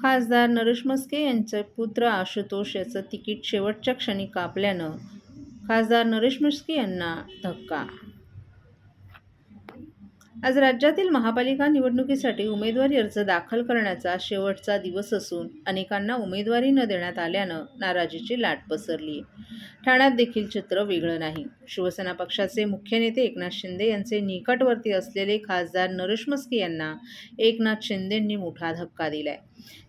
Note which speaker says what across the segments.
Speaker 1: खासदार नरेश म्हस्के यांचे पुत्र आशुतोष याचं तिकीट शेवटच्या क्षणी कापल्यानं खासदार नरेश म्हस्के यांना धक्का. आज राज्यातील महापालिका निवडणुकीसाठी उमेदवारी अर्ज दाखल करण्याचा शेवटचा दिवस असून अनेकांना उमेदवारी न देण्यात आल्यानं नाराजीची लाट पसरली आहे. ठाण्यात देखील चित्र वेगळं नाही. शिवसेना पक्षाचे मुख्य नेते एकनाथ शिंदे यांचे निकटवर्ती असलेले खासदार नरेश म्हस्के यांना एकनाथ शिंदेंनी मोठा धक्का दिलाय.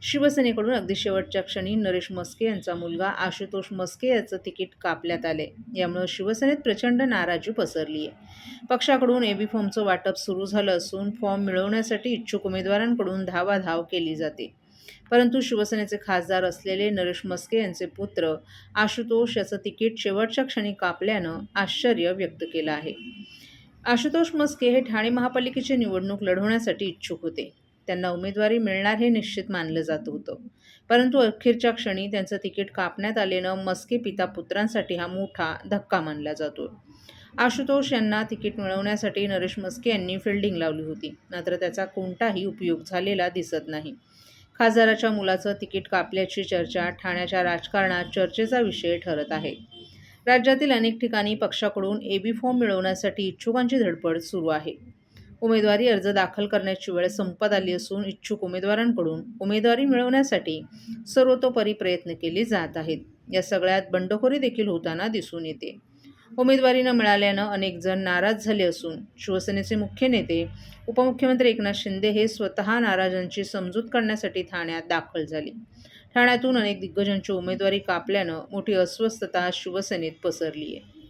Speaker 1: शिवसेनेकडून अगदी शेवटच्या क्षणी नरेश म्हस्के यांचा मुलगा आशुतोष म्हस्के याचं तिकीट कापण्यात आले. यामुळे शिवसेनेत प्रचंड नाराजी पसरली आहे. पक्षाकडून एबी फॉर्मचं वाटप सुरू झालं असून फॉर्म मिळवण्यासाठी इच्छुक उमेदवारांकडून धावाधाव केली जाते. परंतु शिवसेनेचे खासदार असलेले नरेश म्हस्के यांचे पुत्र आशुतोष याचं तिकीट शेवटच्या क्षणी कापल्यानं आश्चर्य व्यक्त केलं आहे. आशुतोष म्हस्के हे ठाणे महापालिकेची निवडणूक लढवण्यासाठी इच्छुक होते. त्यांना उमेदवारी मिळणार हे निश्चित मानलं जात होतं. परंतु अखेरच्या क्षणी त्यांचं तिकीट कापण्यात आल्यानं म्हस्के पिता पुत्रांसाठी हा मोठा धक्का मानला जातो. आशुतोष यांना तिकीट मिळवण्यासाठी नरेश म्हस्के यांनी फिल्डिंग लावली होती, मात्र त्याचा कोणताही उपयोग झालेला दिसत नाही. खासदाराच्या मुलाचं तिकीट कापल्याची चर्चा ठाण्याच्या राजकारणात चर्चेचा विषय ठरत आहे. राज्यातील अनेक ठिकाणी पक्षाकडून एबी फॉर्म मिळवण्यासाठी इच्छुकांची धडपड सुरू आहे. उमेदवारी अर्ज दाखल करण्याची वेळ संपत आली असून इच्छुक उमेदवारांकडून उमेदवारी मिळवण्यासाठी सर्वतोपरी प्रयत्न केले जात आहेत. या सगळ्यात बंडखोरी देखील होताना दिसून येते. उमेदवारी न मिळाल्यानं अनेक जण नाराज झाले असून शिवसेनेचे मुख्य नेते उपमुख्यमंत्री एकनाथ शिंदे हे स्वतः नाराजांची समजूत काढण्यासाठी ठाण्यात दाखल झाले. ठाण्यातून अनेक दिग्गजांची उमेदवारी कापल्यानं मोठी अस्वस्थता शिवसेनेत पसरली आहे.